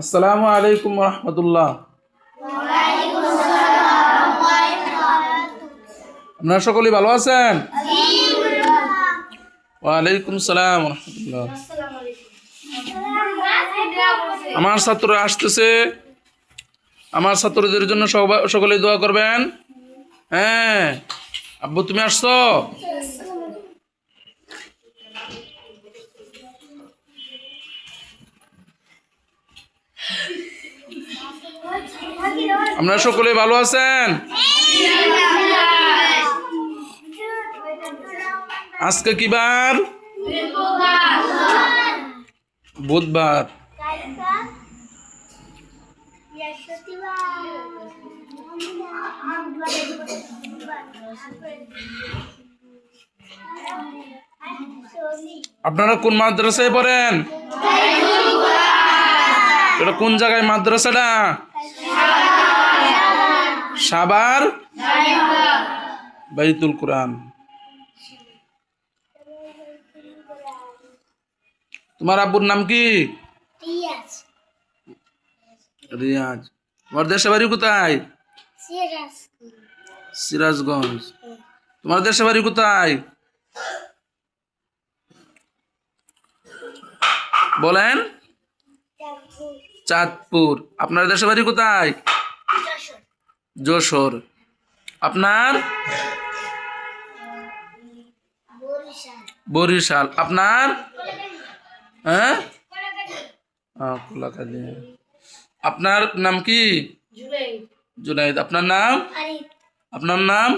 আসসালামু আলাইকুম রহমতুল্লাহ। আপনারা সকলেই ভালো আছেন? ওয়ালাইকুম সালাম রহমতুল্লাহ। আমার ছাত্ররা আসতেছে, আমার ছাত্রদের জন্য সকলেই দোয়া করবেন। হ্যাঁ আব্বু, তুমি আসছো? আপনারা সকলে ভালো আছেন? আজকে কি বার? বুধবার। আপনারা কোন মাদ্রাসায় পড়েন? এটা কোন জায়গায় মাদ্রাসাটা? সাভার বাইতুল কুরআন। তোমার আব্বুর নাম কি? রিয়াজ। তোমার দেশের বাড়ি কোথায়? সিরাজগঞ্জ। তোমার দেশের বাড়ি কোথায় বলেন? চাঁদপুর। আপনার দেশের বাড়ি কোথায়? যশোর। আপনার? বরিশাল। আপনার? হ্যাঁ, কোলাকালী। আপনার নাম কি? জুনাইদ। আপনার নাম? আপনার নাম?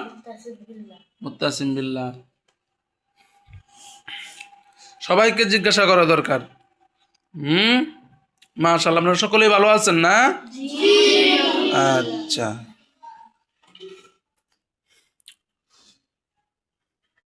মুত্তাসিম বিল্লাহ। সবাইকে জিজ্ঞাসা করা দরকার। মাশাআল্লাহ। আপনারা সকলেই ভালো আছেন না? আচ্ছা।